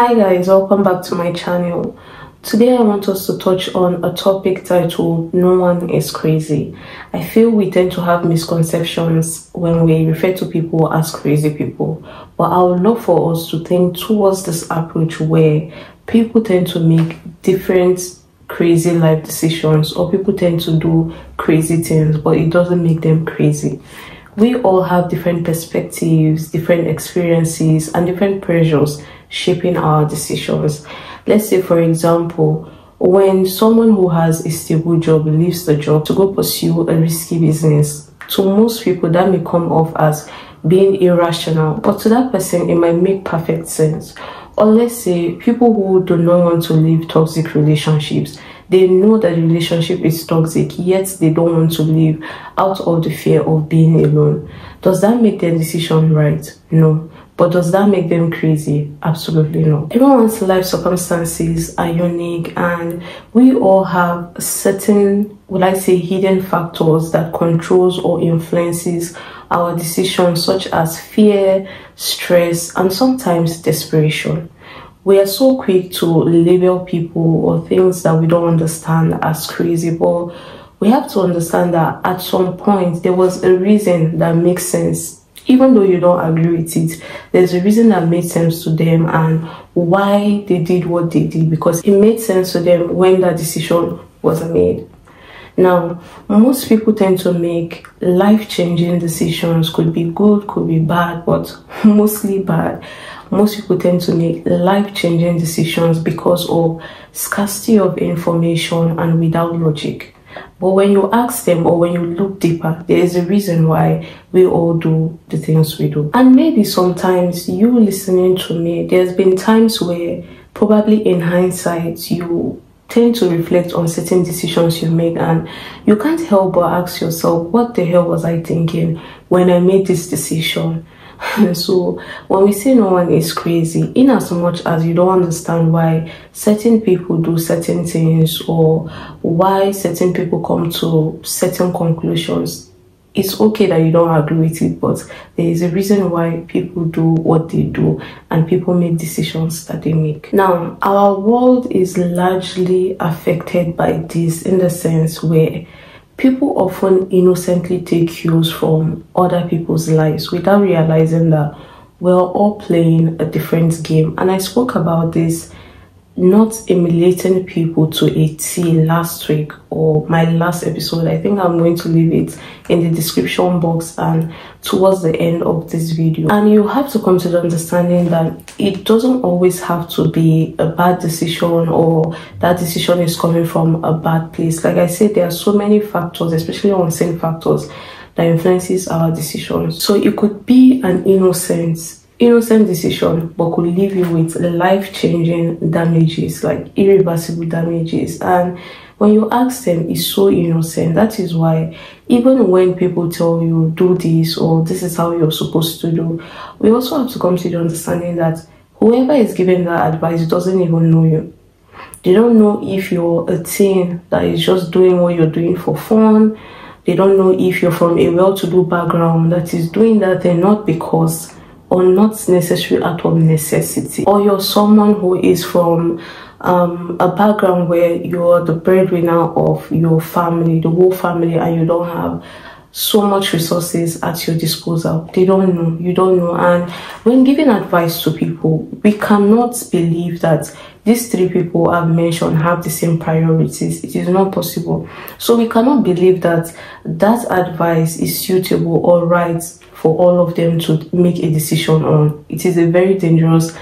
Hi guys, welcome back to my channel. Today I want us to touch on a topic titled "No one is crazy." I feel we tend to have misconceptions when we refer to people as crazy people, but I would love for us to think towards this approach where people tend to make different crazy life decisions, or people tend to do crazy things, but it doesn't make them crazy. We all have different perspectives, different experiences, and different pressures shaping our decisions. Let's say, for example, when someone who has a stable job leaves the job to go pursue a risky business, to most people that may come off as being irrational, but to that person it might make perfect sense. Or let's say people who do not want to leave toxic relationships. They know that the relationship is toxic, yet they don't want to leave out of the fear of being alone. Does that make their decision right? No. But does that make them crazy? Absolutely no. Everyone's life circumstances are unique, and we all have certain, would I say, hidden factors that controls or influences our decisions, such as fear, stress, and sometimes desperation. We are so quick to label people or things that we don't understand as crazy, but we have to understand that at some point there was a reason that makes sense. Even though you don't agree with it, there's a reason that made sense to them and why they did what they did, because it made sense to them when that decision was made. Now, most people tend to make life-changing decisions. Could be good, could be bad, but mostly bad. Most people tend to make life-changing decisions because of scarcity of information and without logic. But when you ask them, or when you look deeper, there is a reason why we all do the things we do. And maybe sometimes you listening to me, there's been times where probably in hindsight you tend to reflect on certain decisions you made, and you can't help but ask yourself, what the hell was I thinking when I made this decision? So when we say no one is crazy, in as much as you don't understand why certain people do certain things or why certain people come to certain conclusions, it's okay that you don't agree with it, but there is a reason why people do what they do and people make decisions that they make. Now, our world is largely affected by this, in the sense where people often innocently take cues from other people's lives without realizing that we're all playing a different game. And I spoke about this, not emulating people to a T, last week, or my last episode. I think I'm going to leave it in the description box and towards the end of this video. And you have to come to the understanding that it doesn't always have to be a bad decision, or that decision is coming from a bad place. Like I said, there are so many factors, especially unseen factors, that influences our decisions. So it could be an innocent decision, but could leave you with life-changing damages, like irreversible damages. And when you ask them, it's so innocent. That is why even when people tell you do this, or this is how you're supposed to do, we also have to come to the understanding that whoever is giving that advice doesn't even know you. They don't know if you're a teen that is just doing what you're doing for fun. They don't know if you're from a well-to-do background that is doing that thing not because, or not necessarily out of necessity, or you're someone who is from a background where you're the breadwinner of your family, the whole family, and you don't have so much resources at your disposal. They don't know, you don't know. And when giving advice to people, we cannot believe that these three people I've mentioned have the same priorities. It is not possible. So we cannot believe that that advice is suitable or right for all of them to make a decision on. It is a very dangerous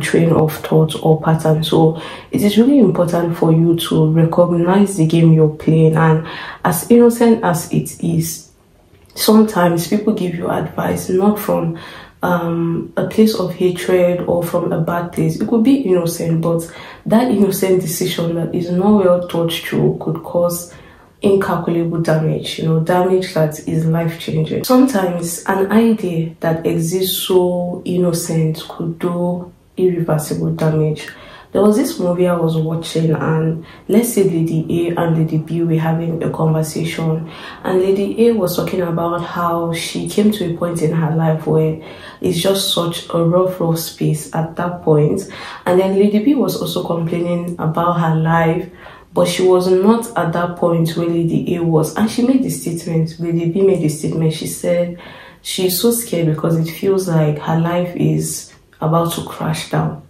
train of thought or pattern. So it is really important for you to recognize the game you're playing. And as innocent as it is, sometimes people give you advice not from a place of hatred or from a bad place. It could be innocent, but that innocent decision that is not well thought through could cause incalculable damage, damage that is life-changing. Sometimes an idea that exists so innocent could do irreversible damage. There was this movie I was watching, and let's say Lady A and Lady B were having a conversation, and Lady A was talking about how she came to a point in her life where it's just such a rough space at that point. And then Lady B was also complaining about her life, but she was not at that point where Lady A was. And she made the statement, Lady B made the statement, she said she's so scared because it feels like her life is about to crash down.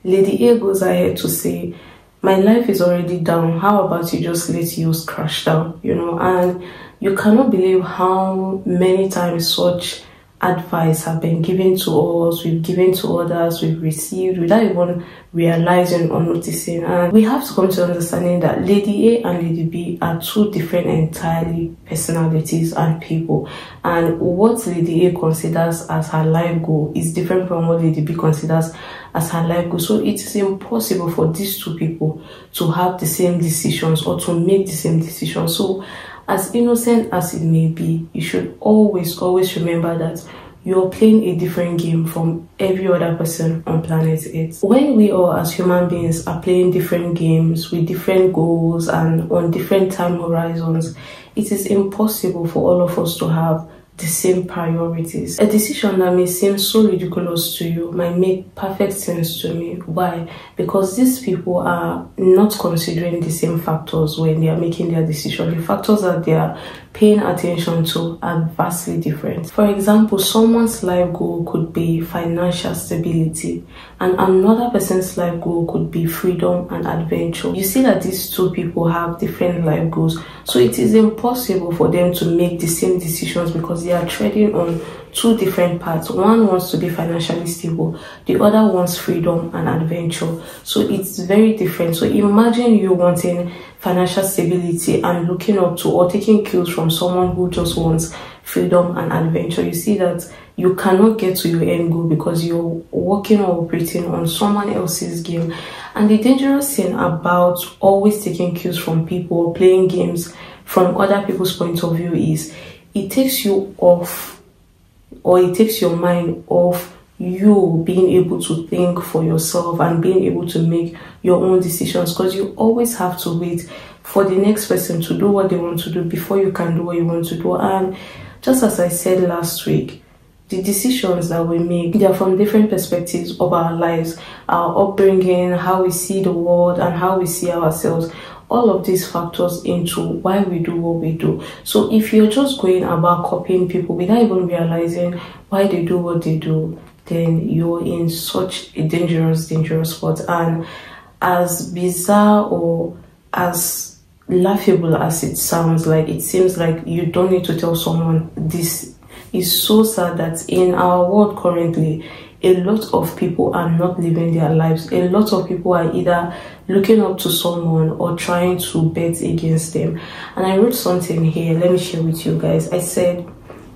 Lady A goes ahead to say, my life is already down, how about you just let yours crash down, you know? And you cannot believe how many times such advice have been given to us, we've given to others, we've received without even realizing or noticing. And we have to come to understanding that Lady A and Lady B are two different entirely personalities and people, and what Lady A considers as her life goal is different from what Lady B considers as her life goal. So it is impossible for these two people to have the same decisions or to make the same decisions. So as innocent as it may be, you should always remember that you're playing a different game from every other person on planet Earth. When we all as human beings are playing different games with different goals and on different time horizons, it is impossible for all of us to have the same priorities. A decision that may seem so ridiculous to you might make perfect sense to me. Why? Because these people are not considering the same factors when they are making their decision. The factors that they are paying attention to are vastly different. For example, someone's life goal could be financial stability, and another person's life goal could be freedom and adventure. You see that these two people have different life goals, so it is impossible for them to make the same decisions because they are treading on two different paths. One wants to be financially stable, the other wants freedom and adventure. So it's very different. So imagine you wanting financial stability and looking up to or taking cues from someone who just wants freedom and adventure. You see that you cannot get to your end goal because you're working or operating on someone else's game. And the dangerous thing about always taking cues from people or playing games from other people's point of view is it takes you off, or it takes your mind off you being able to think for yourself and being able to make your own decisions, because you always have to wait for the next person to do what they want to do before you can do what you want to do. And just as I said last week, the decisions that we make, they are from different perspectives of our lives, our upbringing, how we see the world and how we see ourselves. All of these factors into why we do what we do. So if you're just going about copying people without even realizing why they do what they do, then you're in such a dangerous spot. And as bizarre or as laughable as it sounds, like it seems like you don't need to tell someone this, is so sad that in our world currently, a lot of people are not living their lives. A lot of people are either looking up to someone or trying to bet against them. And I wrote something here, let me share with you guys. I said,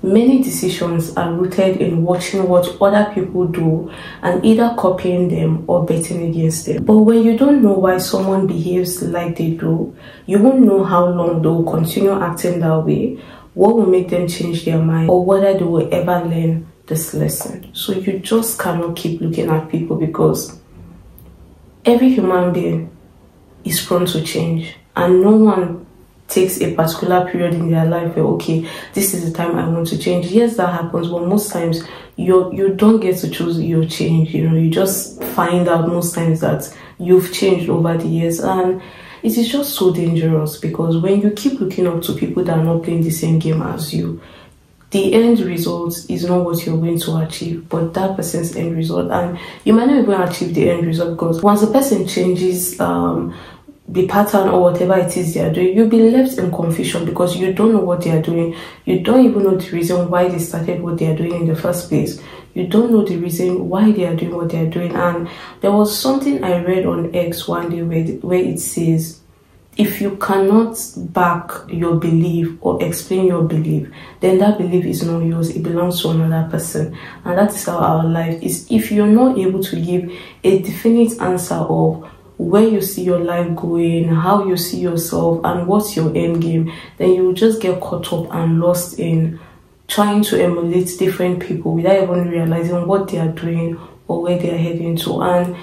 many decisions are rooted in watching what other people do and either copying them or betting against them. But when you don't know why someone behaves like they do, you won't know how long they will continue acting that way, what will make them change their mind, or whether they will ever learn this lesson. So you just cannot keep looking at people, because every human being is prone to change, and no one takes a particular period in their life where, okay, this is the time I want to change. Yes, that happens, but most times you don't get to choose your change. You know, you just find out most times that you've changed over the years. And it is just so dangerous, because when you keep looking up to people that are not playing the same game as you, the end result is not what you're going to achieve, but that person's end result. And you might not even achieve the end result, because once the person changes the pattern or whatever it is they are doing, you'll be left in confusion, because you don't know what they are doing. You don't even know the reason why they started what they are doing in the first place. You don't know the reason why they are doing what they are doing. And there was something I read on X one day where it says, if you cannot back your belief or explain your belief, then that belief is not yours. It belongs to another person. And that is how our life is. If you're not able to give a definite answer of where you see your life going, how you see yourself, and what's your end game, then you will just get caught up and lost in trying to emulate different people without even realizing what they are doing or where they are heading to. And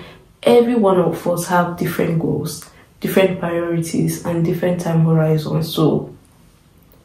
every one of us have different goals, different priorities, and different time horizons. So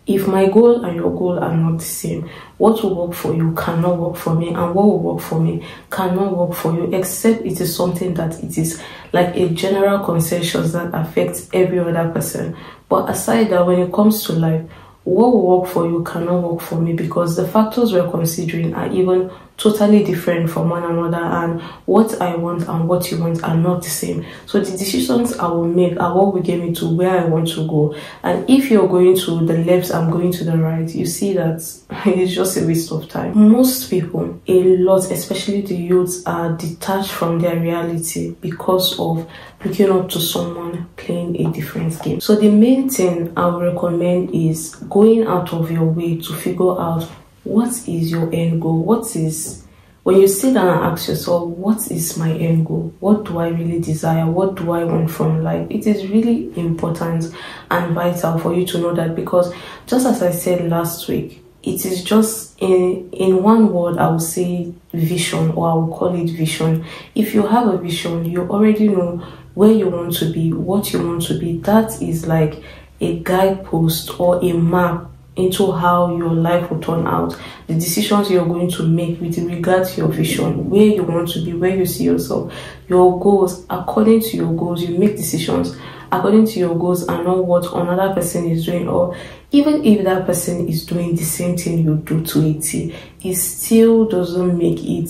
if my goal and your goal are not the same, what will work for you cannot work for me, and what will work for me cannot work for you, except it is something that it is like a general consensus that affects every other person. But aside that, when it comes to life, what will work for you cannot work for me, because the factors we're considering are even totally different from one another, and what I want and what you want are not the same. So the decisions I will make are what will get me to where I want to go. And if you're going to the left, I'm going to the right, you see that it's just a waste of time. Most people, a lot, especially the youths, are detached from their reality because of looking up to someone playing a different game. So the main thing I would recommend is going out of your way to figure out what is your end goal. What is, when you sit down and ask yourself, what is my end goal? What do I really desire? What do I want from life? It is really important and vital for you to know that, because just as I said last week, it is just in one word, I will say vision, or I will call it vision. If you have a vision, you already know where you want to be, what you want to be. That is like a guidepost or a map into how your life will turn out, the decisions you're going to make with regard to your vision, where you want to be, where you see yourself, your goals. According to your goals, you make decisions according to your goals and not what another person is doing. Or even if that person is doing the same thing you do to it, it still doesn't make it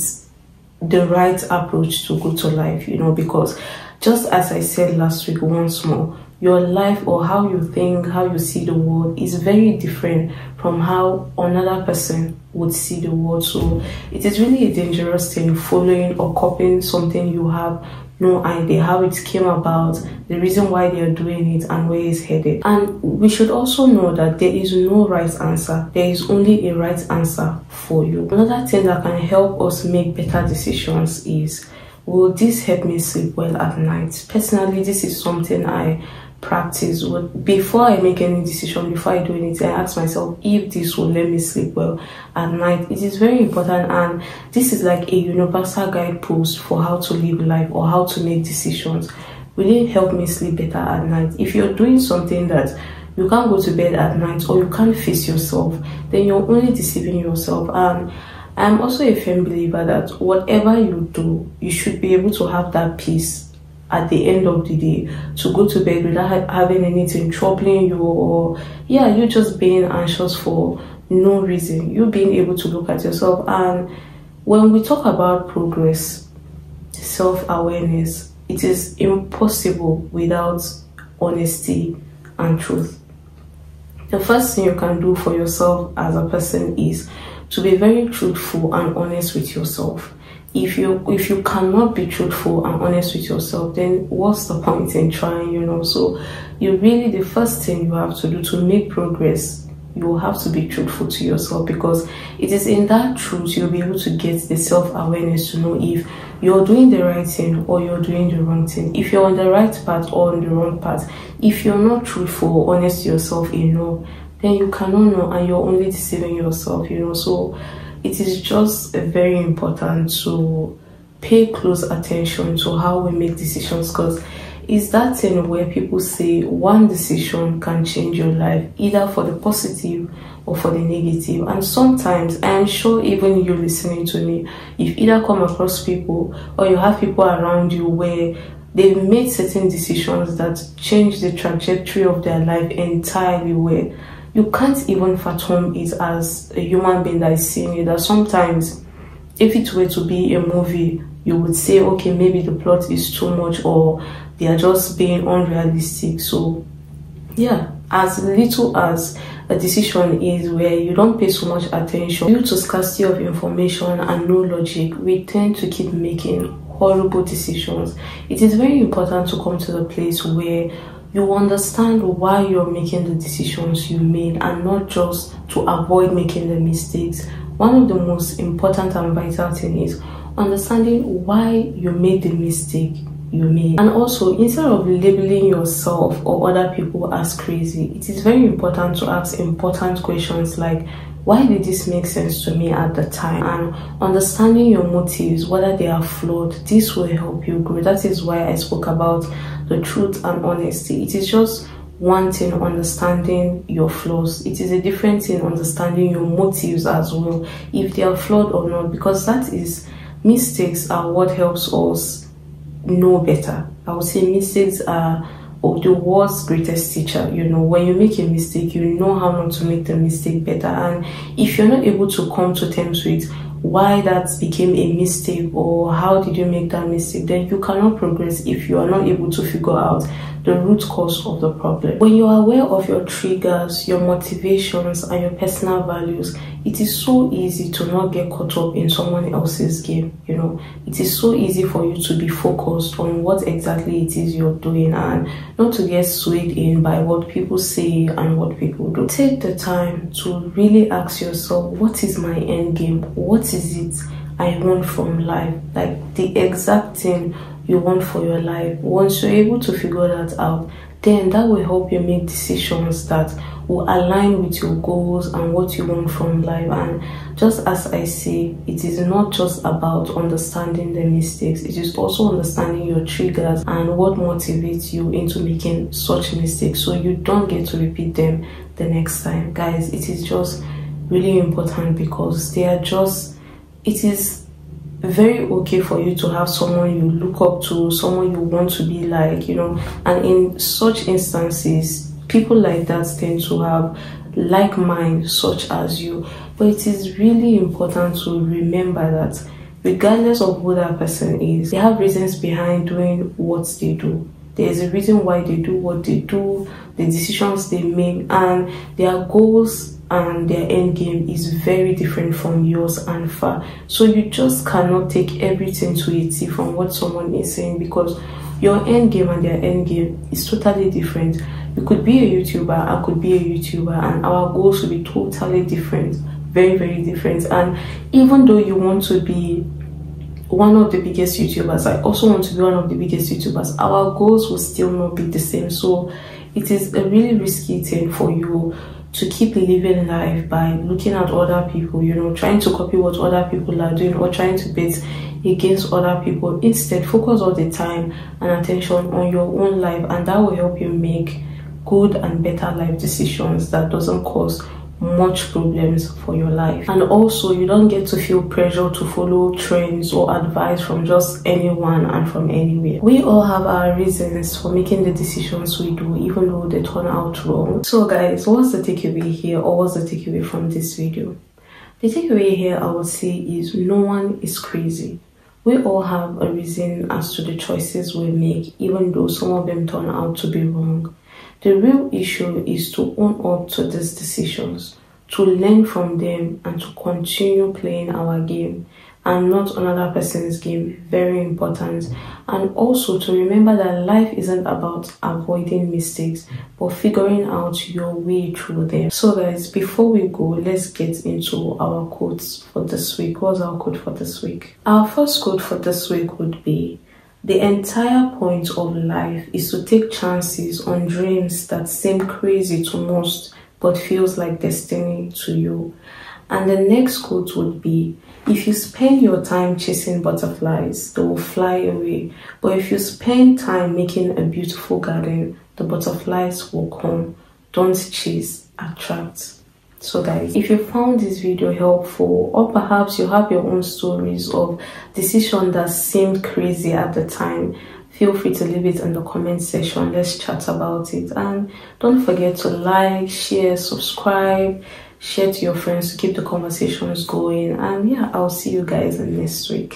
the right approach to go to life, because just as I said last week, once more, your life, or how you think, how you see the world, is very different from how another person would see the world. So it is really a dangerous thing following or copying something you have no idea how it came about, the reason why they are doing it, and where it's headed. And we should also know that there is no right answer. There is only a right answer for you. Another thing that can help us make better decisions is, will this help me sleep well at night? Personally, this is something I practice. Before I make any decision, before I do anything, I ask myself if this will let me sleep well at night. It is very important, and this is like a universal guidepost for how to live life or how to make decisions. Will it help me sleep better at night? If you're doing something that you can't go to bed at night, or you can't face yourself, then you're only deceiving yourself. And I'm also a firm believer that whatever you do, you should be able to have that peace at the end of the day, to go to bed without having anything troubling you, or you just being anxious for no reason. You being able to look at yourself. And when we talk about progress, self-awareness, it is impossible without honesty and truth. The first thing you can do for yourself as a person is to be very truthful and honest with yourself. If you cannot be truthful and honest with yourself, then what's the point in trying? So the first thing you have to do to make progress, you have to be truthful to yourself, because it is in that truth you'll be able to get the self-awareness to know if you're doing the right thing or you're doing the wrong thing, if you're on the right path or on the wrong path. If you're not truthful or honest to yourself enough, then you cannot know, and you're only deceiving yourself. So it is just very important to pay close attention to how we make decisions, because it's that thing where people say one decision can change your life, either for the positive or for the negative. And sometimes, I am sure even you listening to me, you've either come across people or you have people around you where they've made certain decisions that change the trajectory of their life entirely, where you can't even fathom it as a human being that is seeing it. That sometimes, if it were to be a movie, you would say, okay, maybe the plot is too much, or they are just being unrealistic. So as little as a decision is where you don't pay so much attention, due to scarcity of information and no logic, we tend to keep making horrible decisions. It is very important to come to the place where you understand why you're making the decisions you made, and not just to avoid making the mistakes. One of the most important and vital things is understanding why you made the mistake you made. And also, instead of labeling yourself or other people as crazy, it is very important to ask important questions like, why did this make sense to me at the time? And understanding your motives, whether they are flawed, this will help you grow. That is why I spoke about the truth and honesty. It is just one thing understanding your flaws. It is a different thing understanding your motives as well, if they are flawed or not, because that is, mistakes are what helps us know better. I would say mistakes are the world's greatest teacher. You know, when you make a mistake, you know how not to make the mistake better. And if you're not able to come to terms with why that became a mistake or how did you make that mistake, then you cannot progress if you are not able to figure out the root cause of the problem. When you are aware of your triggers, your motivations, and your personal values, it is so easy to not get caught up in someone else's game. You know, it is so easy for you to be focused on what exactly it is you're doing and not to get swayed in by what people say and what people do. Take the time to really ask yourself, what is my end game? What is it I want from life? Like the exact thing you want for your life. Once you're able to figure that out, then that will help you make decisions that will align with your goals and what you want from life. And just as I say, it is not just about understanding the mistakes, it is also understanding your triggers and what motivates you into making such mistakes, so you don't get to repeat them the next time. Guys, it is just really important, because they are just, it is very okay for you to have someone you look up to, someone you want to be like, you know, and in such instances, people like that tend to have like minds such as you. But it is really important to remember that regardless of who that person is, they have reasons behind doing what they do. There is a reason why they do what they do, the decisions they make, and their goals and their end game is very different from yours and far. So you just cannot take everything to a T from what someone is saying, because your end game and their end game is totally different. You could be a YouTuber, I could be a YouTuber, and our goals will be totally different, very, very different. And even though you want to be one of the biggest YouTubers, I also want to be one of the biggest YouTubers, our goals will still not be the same. So it is a really risky thing for you to keep living life by looking at other people, you know, trying to copy what other people are doing or trying to bet against other people. Instead, focus all the time and attention on your own life, and that will help you make good and better life decisions that doesn't cause much problems for your life. And also, you don't get to feel pressure to follow trends or advice from just anyone and from anywhere. We all have our reasons for making the decisions we do, even though they turn out wrong. So guys, what's the takeaway here, or what's the takeaway from this video? The takeaway here, I would say, is no one is crazy. We all have a reason as to the choices we make, even though some of them turn out to be wrong. The real issue is to own up to these decisions, to learn from them, and to continue playing our game and not another person's game. Very important. And also to remember that life isn't about avoiding mistakes, but figuring out your way through them. So guys, before we go, let's get into our quotes for this week. What's our quote for this week? Our first quote for this week would be, "The entire point of life is to take chances on dreams that seem crazy to most but feels like destiny to you." And the next quote would be, "If you spend your time chasing butterflies, they will fly away. But if you spend time making a beautiful garden, the butterflies will come. Don't chase, attract." So guys, if you found this video helpful, or perhaps you have your own stories of decisions that seemed crazy at the time, feel free to leave it in the comment section. Let's chat about it. And don't forget to like, share, subscribe, share to your friends to keep the conversations going. And yeah, I'll see you guys in next week.